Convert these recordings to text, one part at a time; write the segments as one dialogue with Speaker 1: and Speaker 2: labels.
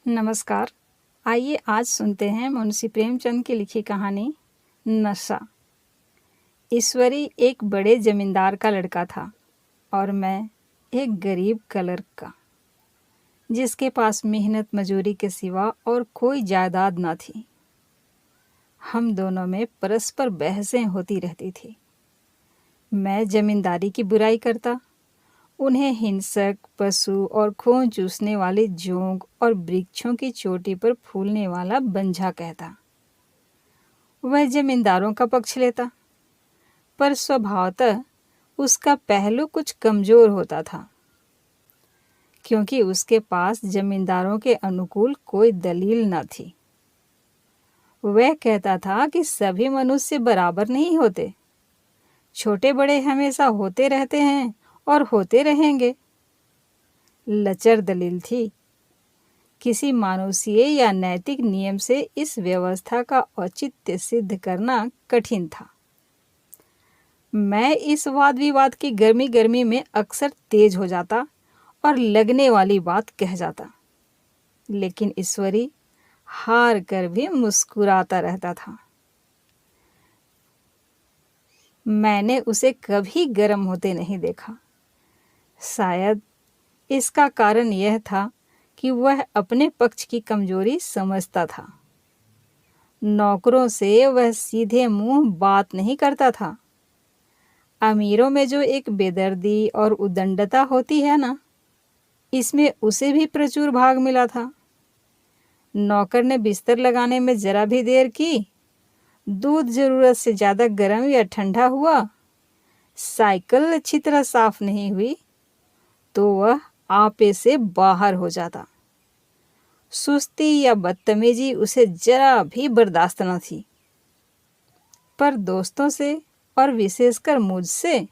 Speaker 1: नमस्कार। आइए आज सुनते हैं मुंशी प्रेमचंद की लिखी कहानी नशा। ईश्वरी एक बड़े जमींदार का लड़का था और मैं एक गरीब क्लर्क का, जिसके पास मेहनत मजूरी के सिवा और कोई जायदाद न थी। हम दोनों में परस्पर बहसें होती रहती थी। मैं जमींदारी की बुराई करता, उन्हें हिंसक, पशु और खून चूसने वाले जोंक और वृक्षों की चोटी पर फूलने वाला बंझा कहता। वह जमींदारों का पक्ष लेता, पर स्वभावतः उसका पहलू कुछ कमजोर होता था, क्योंकि उसके पास जमींदारों के अनुकूल कोई दलील न थी। वह कहता था कि सभी मनुष्य बराबर नहीं होते, छोटे बड़े हमेशा होते रहते हैं और होते रहेंगे। लचर दलील थी। किसी मानुषीय या नैतिक नियम से इस व्यवस्था का औचित्य सिद्ध करना कठिन था। मैं इस वाद विवाद की गर्मी गर्मी में अक्सर तेज हो जाता और लगने वाली बात कह जाता, लेकिन ईश्वरी हार कर भी मुस्कुराता रहता था। मैंने उसे कभी गर्म होते नहीं देखा। शायद इसका कारण यह था कि वह अपने पक्ष की कमजोरी समझता था। नौकरों से वह सीधे मुंह बात नहीं करता था। अमीरों में जो एक बेदर्दी और उदंडता होती है ना, इसमें उसे भी प्रचुर भाग मिला था। नौकर ने बिस्तर लगाने में जरा भी देर की, दूध जरूरत से ज्यादा गर्म या ठंडा हुआ, साइकिल अच्छी तरह साफ नहीं हुई, तो वह आपे से बाहर हो जाता। सुस्ती या बदतमीजी उसे जरा भी बर्दाश्त न थी। पर दोस्तों से और विशेषकर मुझसे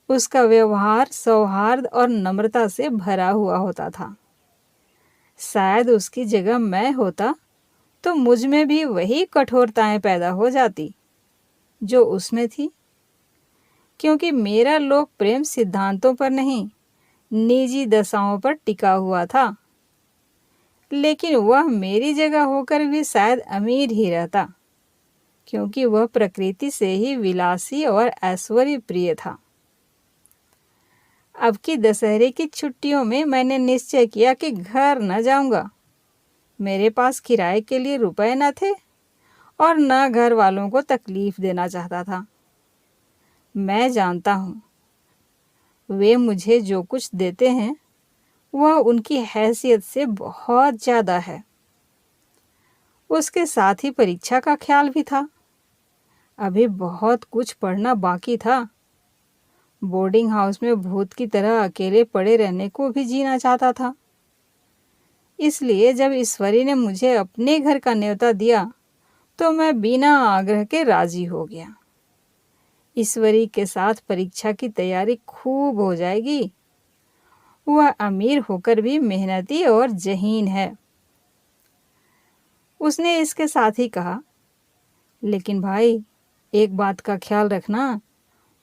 Speaker 1: उसका व्यवहार सौहार्द और नम्रता से भरा हुआ होता था। शायद उसकी जगह मैं होता तो मुझ में भी वही कठोरताएं पैदा हो जाती जो उसमें थी, क्योंकि मेरा लोक प्रेम सिद्धांतों पर नहीं, निजी दशाओं पर टिका हुआ था। लेकिन वह मेरी जगह होकर भी शायद अमीर ही रहता, क्योंकि वह प्रकृति से ही विलासी और ऐश्वर्य प्रिय था। अब की दशहरे की छुट्टियों में मैंने निश्चय किया कि घर न जाऊंगा। मेरे पास किराए के लिए रुपए न थे और न घर वालों को तकलीफ देना चाहता था। मैं जानता हूँ वे मुझे जो कुछ देते हैं वह उनकी हैसियत से बहुत ज्यादा है। उसके साथ ही परीक्षा का ख्याल भी था। अभी बहुत कुछ पढ़ना बाकी था। बोर्डिंग हाउस में भूत की तरह अकेले पड़े रहने को भी जीना चाहता था। इसलिए जब ईश्वरी ने मुझे अपने घर का न्योता दिया तो मैं बिना आग्रह के राजी हो गया। ईश्वरी के साथ परीक्षा की तैयारी खूब हो जाएगी। वह अमीर होकर भी मेहनती और जहीन है। उसने इसके साथ ही कहा, लेकिन भाई एक बात का ख्याल रखना,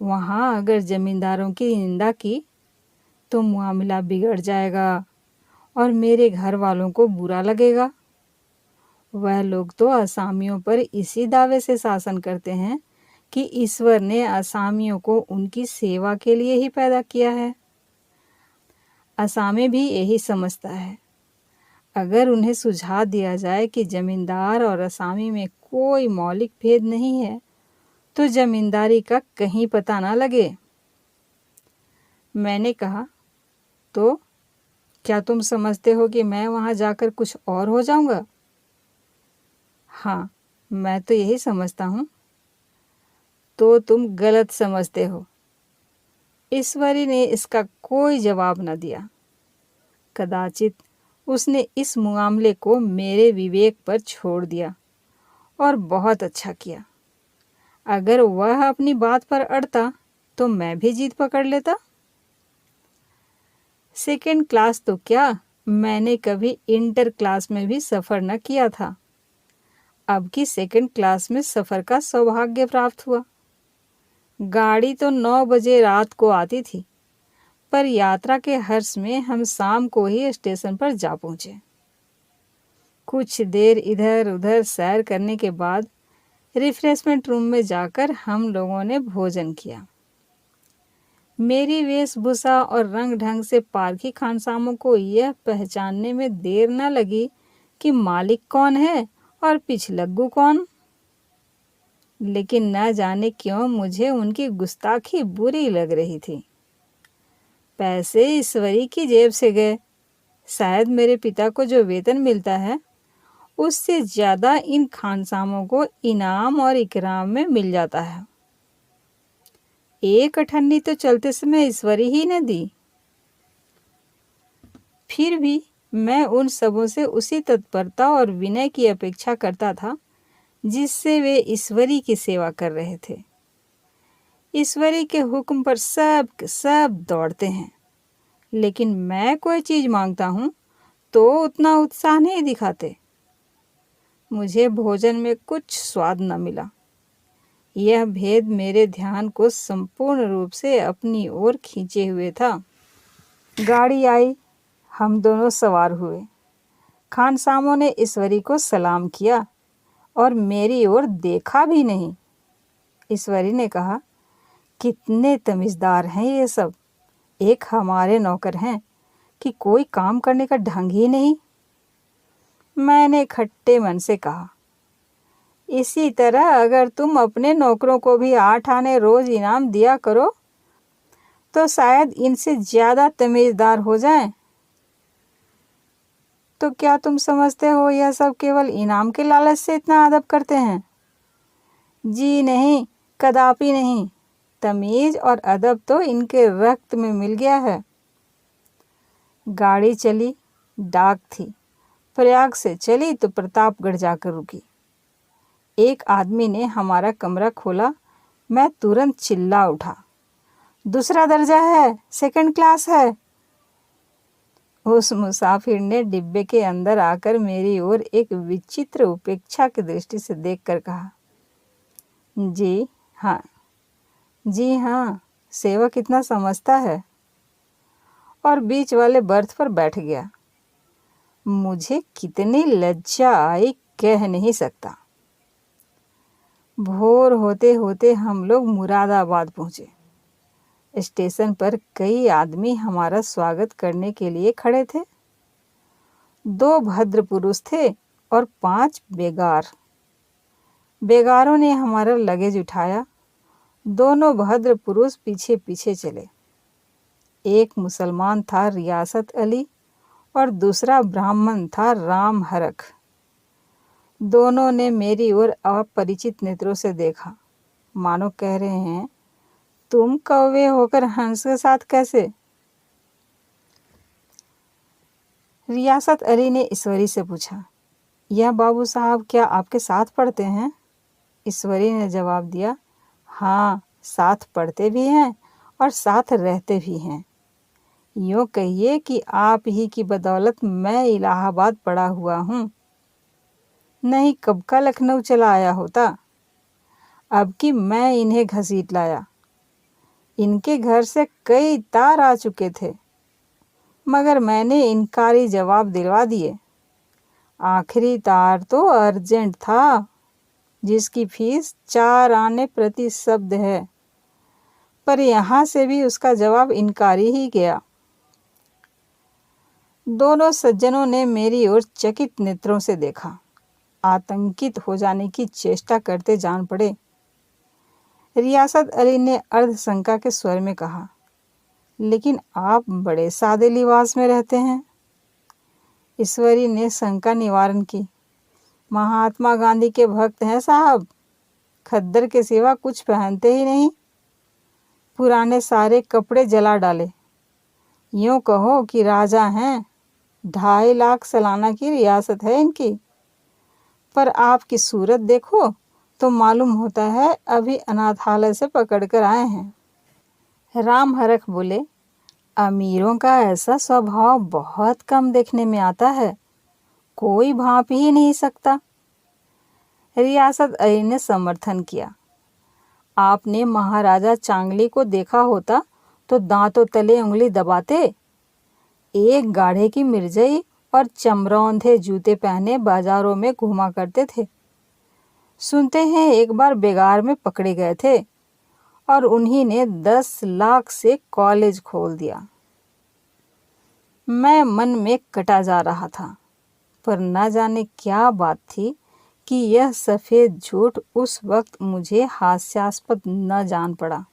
Speaker 1: वहां अगर जमींदारों की निंदा की तो मामला बिगड़ जाएगा और मेरे घर वालों को बुरा लगेगा। वह लोग तो असामियों पर इसी दावे से शासन करते हैं कि ईश्वर ने असामियों को उनकी सेवा के लिए ही पैदा किया है। असामी भी यही समझता है। अगर उन्हें सुझा दिया जाए कि जमींदार और असामी में कोई मौलिक भेद नहीं है तो जमींदारी का कहीं पता ना लगे। मैंने कहा, तो क्या तुम समझते हो कि मैं वहां जाकर कुछ और हो जाऊंगा? हाँ, मैं तो यही समझता हूं। तो तुम गलत समझते हो। ईश्वरी ने इसका कोई जवाब न दिया। कदाचित उसने इस मामले को मेरे विवेक पर छोड़ दिया और बहुत अच्छा किया। अगर वह अपनी बात पर अड़ता तो मैं भी जीत पकड़ लेता। सेकंड क्लास तो क्या, मैंने कभी इंटर क्लास में भी सफर न किया था। अब की सेकंड क्लास में सफर का सौभाग्य प्राप्त हुआ। गाड़ी तो 9 बजे रात को आती थी, पर यात्रा के हर्ष में हम शाम को ही स्टेशन पर जा पहुंचे। कुछ देर इधर उधर सैर करने के बाद रिफ्रेशमेंट रूम में जाकर हम लोगों ने भोजन किया। मेरी वेशभूषा और रंग ढंग से पारखी खानसामों को यह पहचानने में देर न लगी कि मालिक कौन है और पिछलग्गू कौन। लेकिन न जाने क्यों मुझे उनकी गुस्ताखी बुरी लग रही थी। पैसे ईश्वरी की जेब से गए। शायद मेरे पिता को जो वेतन मिलता है उससे ज़्यादा इन खानसामों को इनाम और इकराम में मिल जाता है। एक अठन्नी तो चलते समय ईश्वरी ही ने दी। फिर भी मैं उन सबों से उसी तत्परता और विनय की अपेक्षा करता था जिससे वे ईश्वरी की सेवा कर रहे थे। ईश्वरी के हुक्म पर सब दौड़ते हैं, लेकिन मैं कोई चीज़ मांगता हूँ तो उतना उत्साह नहीं दिखाते। मुझे भोजन में कुछ स्वाद न मिला। यह भेद मेरे ध्यान को संपूर्ण रूप से अपनी ओर खींचे हुए था। गाड़ी आई, हम दोनों सवार हुए। खानसामों ने ईश्वरी को सलाम किया और मेरी ओर देखा भी नहीं। ईश्वरी ने कहा, कितने तमीज़दार हैं ये सब। एक हमारे नौकर हैं कि कोई काम करने का ढंग ही नहीं। मैंने खट्टे मन से कहा, इसी तरह अगर तुम अपने नौकरों को भी 8 आने रोज इनाम दिया करो तो शायद इनसे ज़्यादा तमीज़दार हो जाएं। तो क्या तुम समझते हो यह सब केवल इनाम के लालच से इतना अदब करते हैं? जी नहीं, कदापि नहीं। तमीज़ और अदब तो इनके रक्त में मिल गया है। गाड़ी चली, डाक थी। प्रयाग से चली तो प्रतापगढ़ जाकर रुकी। एक आदमी ने हमारा कमरा खोला। मैं तुरंत चिल्ला उठा, दूसरा दर्जा है, सेकंड क्लास है। उस मुसाफिर ने डिब्बे के अंदर आकर मेरी ओर एक विचित्र उपेक्षा की दृष्टि से देखकर कहा, जी हाँ, जी हाँ, सेवक इतना समझता है, और बीच वाले बर्थ पर बैठ गया। मुझे कितनी लज्जा आई कह नहीं सकता। भोर होते होते हम लोग मुरादाबाद पहुँचे। स्टेशन पर कई आदमी हमारा स्वागत करने के लिए खड़े थे। 2 भद्र पुरुष थे और 5 बेगार। बेगारों ने हमारा लगेज उठाया। दोनों भद्र पुरुष पीछे पीछे चले। एक मुसलमान था रियासत अली और दूसरा ब्राह्मण था राम हरख। दोनों ने मेरी ओर अपरिचित नेत्रों से देखा, मानो कह रहे हैं, तुम कौवे होकर हंस के साथ कैसे? रियासत अली ने ईश्वरी से पूछा, यह बाबू साहब क्या आपके साथ पढ़ते हैं? ईश्वरी ने जवाब दिया, हाँ, साथ पढ़ते भी हैं और साथ रहते भी हैं। यूँ कहिए कि आप ही की बदौलत मैं इलाहाबाद पड़ा हुआ हूँ। नहीं कब का लखनऊ चला आया होता। अब कि मैं इन्हें घसीट लाया। इनके घर से कई तार आ चुके थे, मगर मैंने इनकारी जवाब दिलवा दिए। आखिरी तार तो अर्जेंट था, जिसकी फीस 4 आने प्रति शब्द है, पर यहाँ से भी उसका जवाब इनकारी ही गया। दोनों सज्जनों ने मेरी ओर चकित नेत्रों से देखा। आतंकित हो जाने की चेष्टा करते जान पड़े। रियासत अली ने अर्धशंका के स्वर में कहा, लेकिन आप बड़े सादे लिबास में रहते हैं। ईश्वरी ने शंका निवारण की, महात्मा गांधी के भक्त हैं साहब, खद्दर के सिवा कुछ पहनते ही नहीं। पुराने सारे कपड़े जला डाले। यूँ कहो कि राजा हैं। 2.5 लाख सालाना की रियासत है इनकी। पर आपकी सूरत देखो तो मालूम होता है अभी अनाथालय से पकड़ कर आए हैं। राम हरख बोले, अमीरों का ऐसा स्वभाव बहुत कम देखने में आता है, कोई भांप ही नहीं सकता। रियासत अली ने समर्थन किया, आपने महाराजा चांगली को देखा होता तो दांतों तले उंगली दबाते। एक गाढ़े की मिर्जई और चमरौंधे जूते पहने बाजारों में घूमा करते थे। सुनते हैं एक बार बेगार में पकड़े गए थे और उन्हीं ने 10 लाख से कॉलेज खोल दिया। मैं मन में कटा जा रहा था, पर न जाने क्या बात थी कि यह सफ़ेद झूठ उस वक्त मुझे हास्यास्पद न जान पड़ा।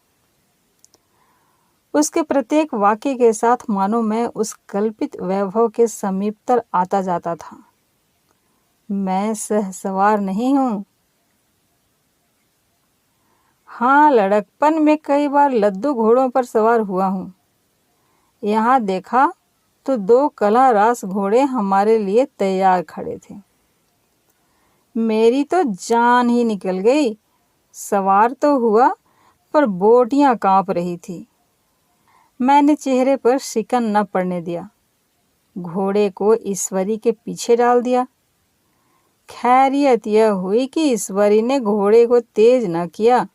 Speaker 1: उसके प्रत्येक वाक्य के साथ मानो मैं उस कल्पित वैभव के समीपतर आता जाता था। मैं सहसवार नहीं हूँ। हाँ, लड़कपन में कई बार लद्दू घोड़ों पर सवार हुआ हूँ। यहाँ देखा तो 2 कला रास घोड़े हमारे लिए तैयार खड़े थे। मेरी तो जान ही निकल गई। सवार तो हुआ, पर बोटियां कांप रही थी। मैंने चेहरे पर शिकन न पड़ने दिया। घोड़े को ईश्वरी के पीछे डाल दिया। खैरियत यह हुई कि ईश्वरी ने घोड़े को तेज न किया,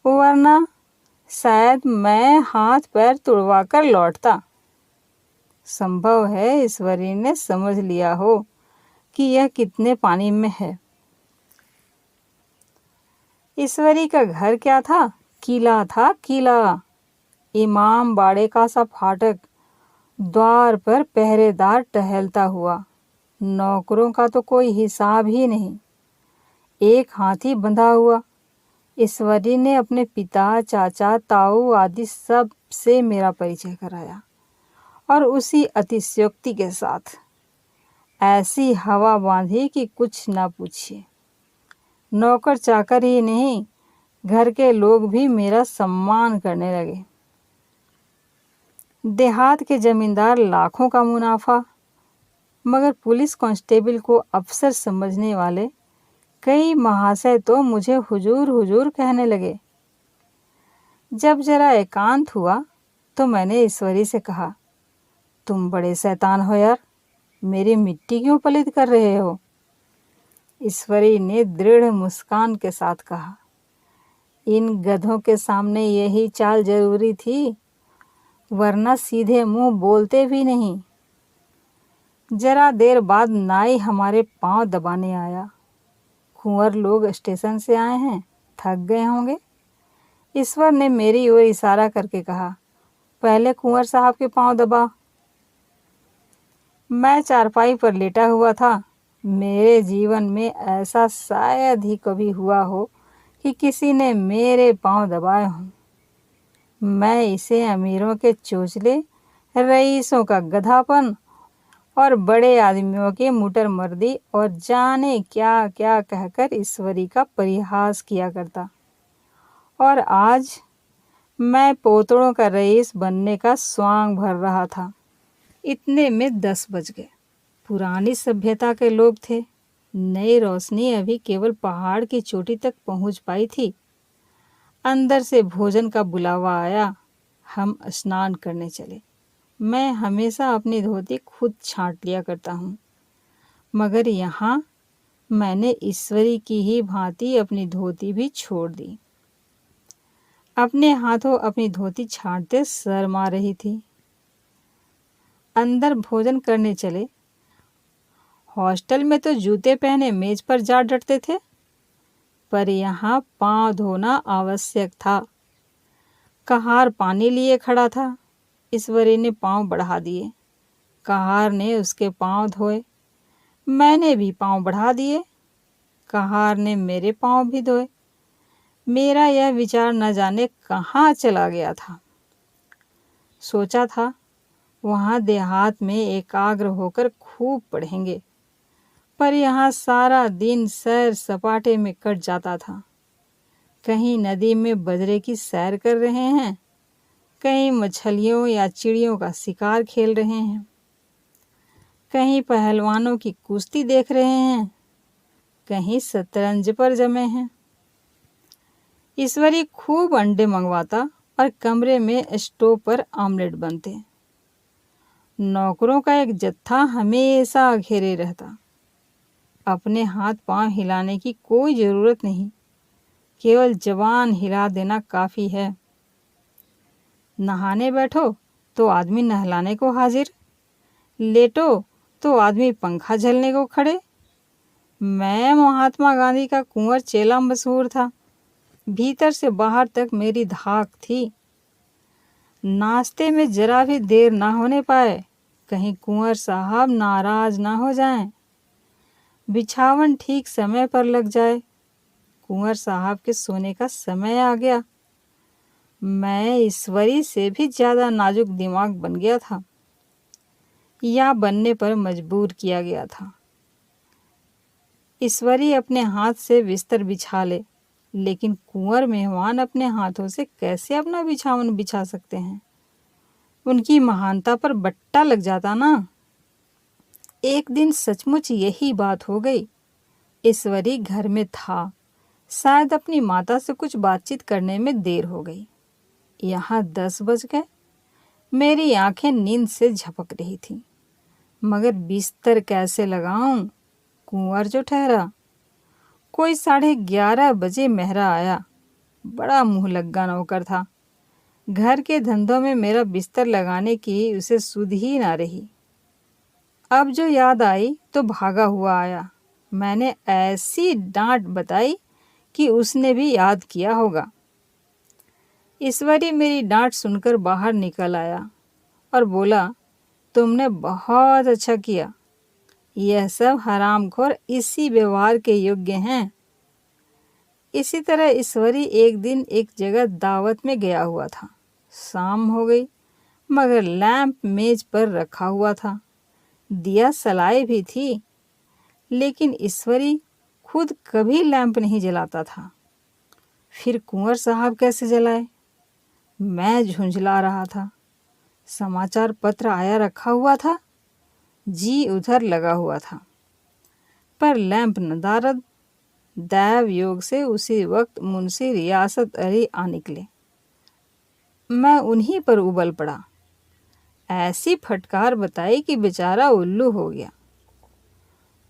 Speaker 1: वरना शायद मैं हाथ पैर तुड़वा कर लौटता। संभव है ईश्वरी ने समझ लिया हो कि यह कितने पानी में है। ईश्वरी का घर क्या था? किला था, किला। इमाम बाड़े का सा फाटक, द्वार पर पहरेदार टहलता हुआ, नौकरों का तो कोई हिसाब ही नहीं, एक हाथी बंधा हुआ। ईश्वरी ने अपने पिता, चाचा, ताऊ आदि सब से मेरा परिचय कराया, और उसी अतिशयोक्ति के साथ ऐसी हवा बांधी कि कुछ ना पूछिए। नौकर चाकर ही नहीं, घर के लोग भी मेरा सम्मान करने लगे। देहात के जमींदार लाखों का मुनाफा, मगर पुलिस कांस्टेबल को अफसर समझने वाले कई महाशय तो मुझे हुजूर हुजूर कहने लगे। जब जरा एकांत हुआ तो मैंने ईश्वरी से कहा, तुम बड़े शैतान हो यार, मेरी मिट्टी क्यों पलीद कर रहे हो? ईश्वरी ने दृढ़ मुस्कान के साथ कहा, इन गधों के सामने यही चाल जरूरी थी, वरना सीधे मुंह बोलते भी नहीं। जरा देर बाद नाई हमारे पांव दबाने आया। कुंवर लोग स्टेशन से आए हैं, थक गए होंगे। ईश्वर ने मेरी ओर इशारा करके कहा, पहले कुंवर साहब के पांव दबा। मैं चारपाई पर लेटा हुआ था। मेरे जीवन में ऐसा शायद ही कभी हुआ हो कि किसी ने मेरे पांव दबाए हों। मैं इसे अमीरों के चोचले, रईसों का गधापन और बड़े आदमियों की मुटर मर्दी और जाने क्या क्या कहकर ईश्वरी का परिहास किया करता। और आज मैं पोतड़ों का रईस बनने का स्वांग भर रहा था। इतने में 10 बज गए। पुरानी सभ्यता के लोग थे। नई रोशनी अभी केवल पहाड़ की चोटी तक पहुंच पाई थी। अंदर से भोजन का बुलावा आया। हम स्नान करने चले। मैं हमेशा अपनी धोती खुद छांट लिया करता हूँ, मगर यहाँ मैंने ईश्वरी की ही भांति अपनी धोती भी छोड़ दी। अपने हाथों अपनी धोती छांटते शर्म आ रही थी। अंदर भोजन करने चले। हॉस्टल में तो जूते पहने मेज पर जा डटते थे, पर यहाँ पांव धोना आवश्यक था। कहार पानी लिए खड़ा था। ईश्वरी ने पांव बढ़ा दिए। कहार ने उसके पांव धोए। मैंने भी पांव बढ़ा दिए। कहार ने मेरे पांव भी धोए। मेरा यह विचार न जाने कहाँ चला गया था। सोचा था वहाँ देहात में एकाग्र होकर खूब पढ़ेंगे, पर यहाँ सारा दिन सैर सपाटे में कट जाता था। कहीं नदी में बजरे की सैर कर रहे हैं, कहीं मछलियों या चिड़ियों का शिकार खेल रहे हैं, कहीं पहलवानों की कुश्ती देख रहे हैं, कहीं शतरंज पर जमे हैं। ईश्वरी खूब अंडे मंगवाता और कमरे में स्टोव पर आमलेट बनते। नौकरों का एक जत्था हमेशा घेरे रहता। अपने हाथ पांव हिलाने की कोई ज़रूरत नहीं, केवल जबान हिला देना काफ़ी है। नहाने बैठो तो आदमी नहलाने को हाजिर, लेटो तो आदमी पंखा झलने को खड़े। मैं महात्मा गांधी का कुंवर चेला मशहूर था। भीतर से बाहर तक मेरी धाक थी। नाश्ते में जरा भी देर ना होने पाए, कहीं कुंवर साहब नाराज ना हो जाएं। बिछावन ठीक समय पर लग जाए। कुंवर साहब के सोने का समय आ गया। मैं ईश्वरी से भी ज्यादा नाजुक दिमाग बन गया था, या बनने पर मजबूर किया गया था। ईश्वरी अपने हाथ से बिस्तर बिछा ले, लेकिन कुंवर मेहमान अपने हाथों से कैसे अपना बिछावन बिछा सकते हैं? उनकी महानता पर बट्टा लग जाता ना। एक दिन सचमुच यही बात हो गई। ईश्वरी घर में था। शायद अपनी माता से कुछ बातचीत करने में देर हो गई। यहाँ 10 बज गए। मेरी आंखें नींद से झपक रही थीं, मगर बिस्तर कैसे लगाऊं? कुंवर जो ठहरा। कोई 11:30 बजे मेहरा आया। बड़ा मुंह लग्गा नौकर था। घर के धंधों में मेरा बिस्तर लगाने की उसे सुध ही ना रही। अब जो याद आई तो भागा हुआ आया। मैंने ऐसी डांट बताई कि उसने भी याद किया होगा। ईश्वरी मेरी डांट सुनकर बाहर निकल आया और बोला, तुमने बहुत अच्छा किया। यह सब हरामखोर इसी व्यवहार के योग्य हैं। इसी तरह ईश्वरी एक दिन एक जगह दावत में गया हुआ था। शाम हो गई, मगर लैंप मेज पर रखा हुआ था। दिया सलाई भी थी, लेकिन ईश्वरी खुद कभी लैंप नहीं जलाता था। फिर कुंवर साहब कैसे जलाए? मैं झुंझला रहा था। समाचार पत्र आया रखा हुआ था। जी उधर लगा हुआ था, पर लैंप नदारद। दैव योग से उसी वक्त मुंशी रियासत अली आ निकले। मैं उन्हीं पर उबल पड़ा। ऐसी फटकार बताई कि बेचारा उल्लू हो गया।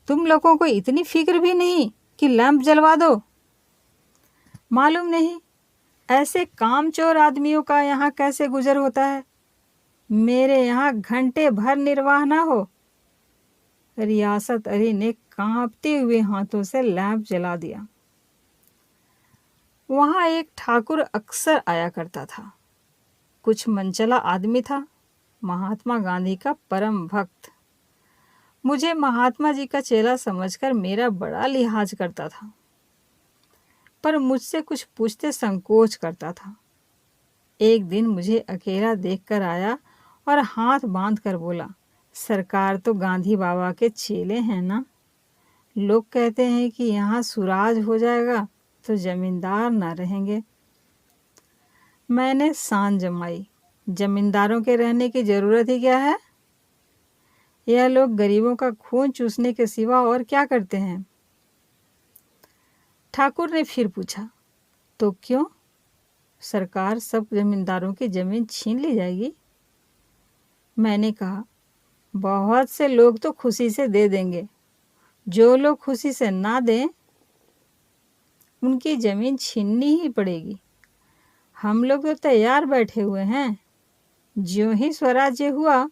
Speaker 1: तुम लोगों को इतनी फिक्र भी नहीं कि लैंप जलवा दो? मालूम नहीं ऐसे कामचोर आदमियों का यहाँ कैसे गुजर होता है। मेरे यहाँ घंटे भर निर्वाह ना हो। रियासत अली ने कांपते हुए हाथों से लैंप जला दिया। वहां एक ठाकुर अक्सर आया करता था। कुछ मनचला आदमी था, महात्मा गांधी का परम भक्त। मुझे महात्मा जी का चेला समझकर मेरा बड़ा लिहाज करता था, पर मुझसे कुछ पूछते संकोच करता था। एक दिन मुझे अकेला देखकर आया और हाथ बांध कर बोला, सरकार तो गांधी बाबा के चेले हैं ना। लोग कहते हैं कि यहाँ सुराज हो जाएगा तो जमींदार ना रहेंगे। मैंने सान जमाई, जमींदारों के रहने की जरूरत ही क्या है? यह लोग गरीबों का खून चूसने के सिवा और क्या करते हैं? ठाकुर ने फिर पूछा, तो क्यों? सरकार सब जमींदारों की जमीन छीन ली जाएगी? मैंने कहा, बहुत से लोग तो खुशी से दे देंगे। जो लोग खुशी से ना दें, उनकी जमीन छीननी ही पड़ेगी। हम लोग तो तैयार बैठे हुए हैं। ज्यों ही स्वराज्य हुआ,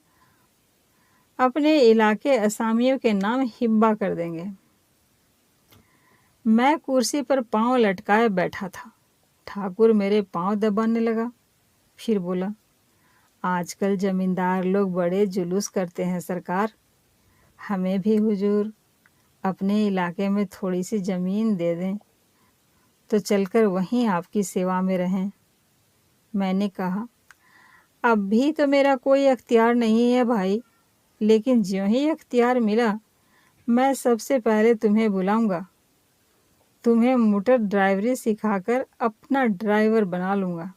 Speaker 1: अपने इलाके असामियों के नाम हिब्बा कर देंगे। मैं कुर्सी पर पांव लटकाए बैठा था। ठाकुर मेरे पांव दबाने लगा। फिर बोला, आजकल जमींदार लोग बड़े जुलूस करते हैं सरकार। हमें भी हुजूर अपने इलाके में थोड़ी सी जमीन दे दें तो चलकर वहीं आपकी सेवा में रहें। मैंने कहा, अब भी तो मेरा कोई अख्तियार नहीं है भाई, लेकिन ज्यों ही अख्तियार मिला मैं सबसे पहले तुम्हें बुलाऊंगा। तुम्हें मोटर ड्राइवरी सिखाकर अपना ड्राइवर बना लूंगा।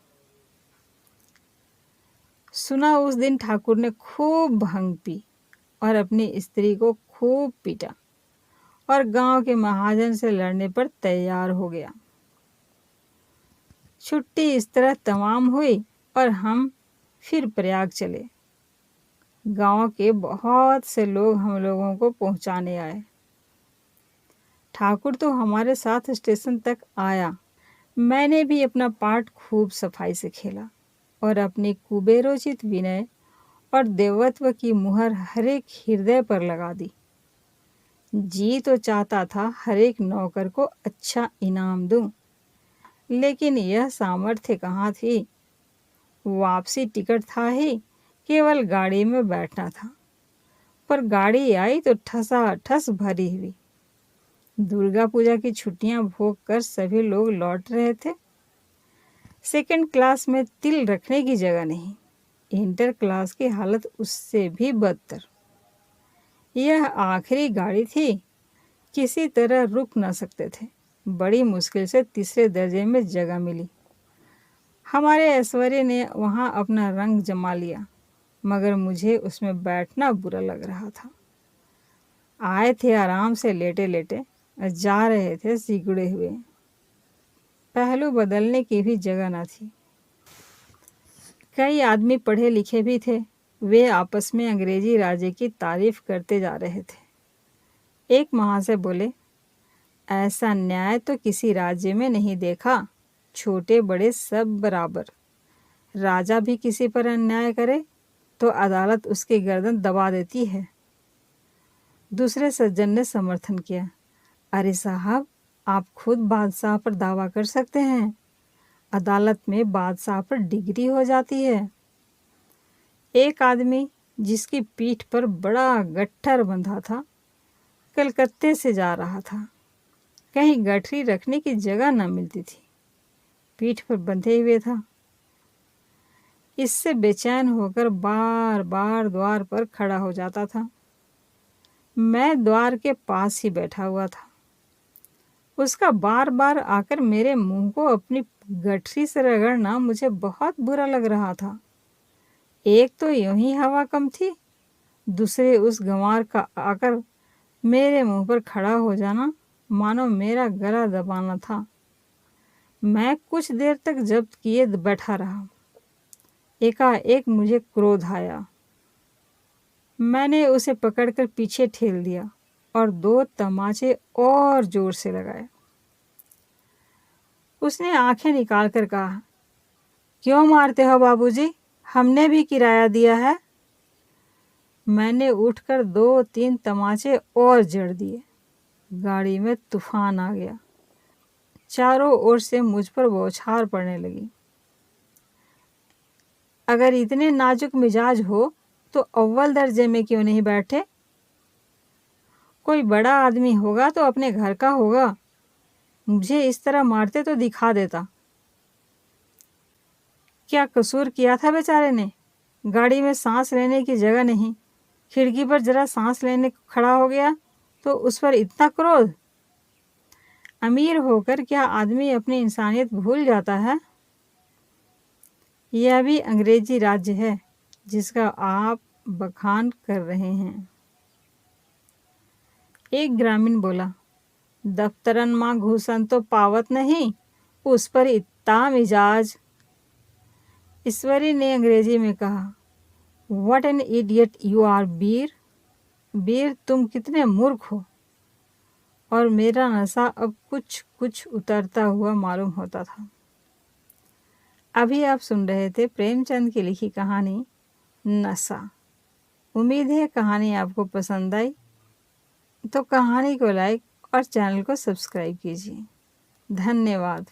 Speaker 1: सुना उस दिन ठाकुर ने खूब भंग पी और अपनी स्त्री को खूब पीटा और गांव के महाजन से लड़ने पर तैयार हो गया। छुट्टी इस तरह तमाम हुई और हम फिर प्रयाग चले। गांव के बहुत से लोग हम लोगों को पहुंचाने आए। ठाकुर तो हमारे साथ स्टेशन तक आया। मैंने भी अपना पार्ट खूब सफाई से खेला और अपनी कुबेरोचित विनय और देवत्व की मुहर हर एक हृदय पर लगा दी। जी तो चाहता था हर एक नौकर को अच्छा इनाम दूं, लेकिन यह सामर्थ्य कहाँ थी। वापसी टिकट था ही, केवल गाड़ी में बैठना था। पर गाड़ी आई तो ठसाठस भरी हुई। दुर्गा पूजा की छुट्टियां भोग कर सभी लोग लौट रहे थे। सेकंड क्लास में तिल रखने की जगह नहीं। इंटर क्लास की हालत उससे भी बदतर। यह आखिरी गाड़ी थी, किसी तरह रुक न सकते थे। बड़ी मुश्किल से तीसरे दर्जे में जगह मिली। हमारे ऐश्वर्य ने वहाँ अपना रंग जमा लिया, मगर मुझे उसमें बैठना बुरा लग रहा था। आए थे आराम से लेटे लेटे, जा रहे थे सिकुड़े हुए। पहलू बदलने की भी जगह न थी। कई आदमी पढ़े लिखे भी थे। वे आपस में अंग्रेजी राज्य की तारीफ करते जा रहे थे। एक महाशय बोले, ऐसा न्याय तो किसी राज्य में नहीं देखा। छोटे बड़े सब बराबर। राजा भी किसी पर अन्याय करे तो अदालत उसकी गर्दन दबा देती है। दूसरे सज्जन ने समर्थन किया, अरे साहब, आप खुद बादशाह पर दावा कर सकते हैं। अदालत में बादशाह पर डिग्री हो जाती है। एक आदमी जिसकी पीठ पर बड़ा गट्ठर बंधा था, कलकत्ते से जा रहा था। कहीं गठरी रखने की जगह न मिलती थी। पीठ पर बंधे हुए था। इससे बेचैन होकर बार बार द्वार पर खड़ा हो जाता था। मैं द्वार के पास ही बैठा हुआ था। उसका बार बार आकर मेरे मुंह को अपनी गठरी से रगड़ना मुझे बहुत बुरा लग रहा था। एक तो यूं ही हवा कम थी, दूसरे उस गंवार का आकर मेरे मुंह पर खड़ा हो जाना मानो मेरा गला दबाना था। मैं कुछ देर तक जब्त किए बैठा रहा। एकाएक मुझे क्रोध आया। मैंने उसे पकड़कर पीछे ठेल दिया और 2 तमाचे और जोर से लगाए। उसने आंखें निकालकर कहा, क्यों मारते हो बाबूजी? हमने भी किराया दिया है। मैंने उठकर 2-3 तमाचे और जड़ दिए। गाड़ी में तूफान आ गया। चारों ओर से मुझ पर बौछार पड़ने लगी। अगर इतने नाजुक मिजाज हो तो अव्वल दर्जे में क्यों नहीं बैठे? कोई बड़ा आदमी होगा तो अपने घर का होगा। मुझे इस तरह मारते तो दिखा देता। क्या कसूर किया था बेचारे ने? गाड़ी में सांस लेने की जगह नहीं। खिड़की पर जरा सांस लेने को खड़ा हो गया तो उस पर इतना क्रोध। अमीर होकर क्या आदमी अपनी इंसानियत भूल जाता है? यह भी अंग्रेजी राज्य है जिसका आप बखान कर रहे हैं। एक ग्रामीण बोला, दफ्तरन माँ घूसन तो पावत नहीं, उस पर इतना मिजाज। ईश्वरी ने अंग्रेजी में कहा, what an idiot you are Veer. Veer, तुम कितने मूर्ख हो। और मेरा नशा अब कुछ कुछ उतरता हुआ मालूम होता था। अभी आप सुन रहे थे प्रेमचंद की लिखी कहानी नशा। उम्मीद है कहानी आपको पसंद आई। तो कहानी को लाइक और चैनल को सब्सक्राइब कीजिए। धन्यवाद।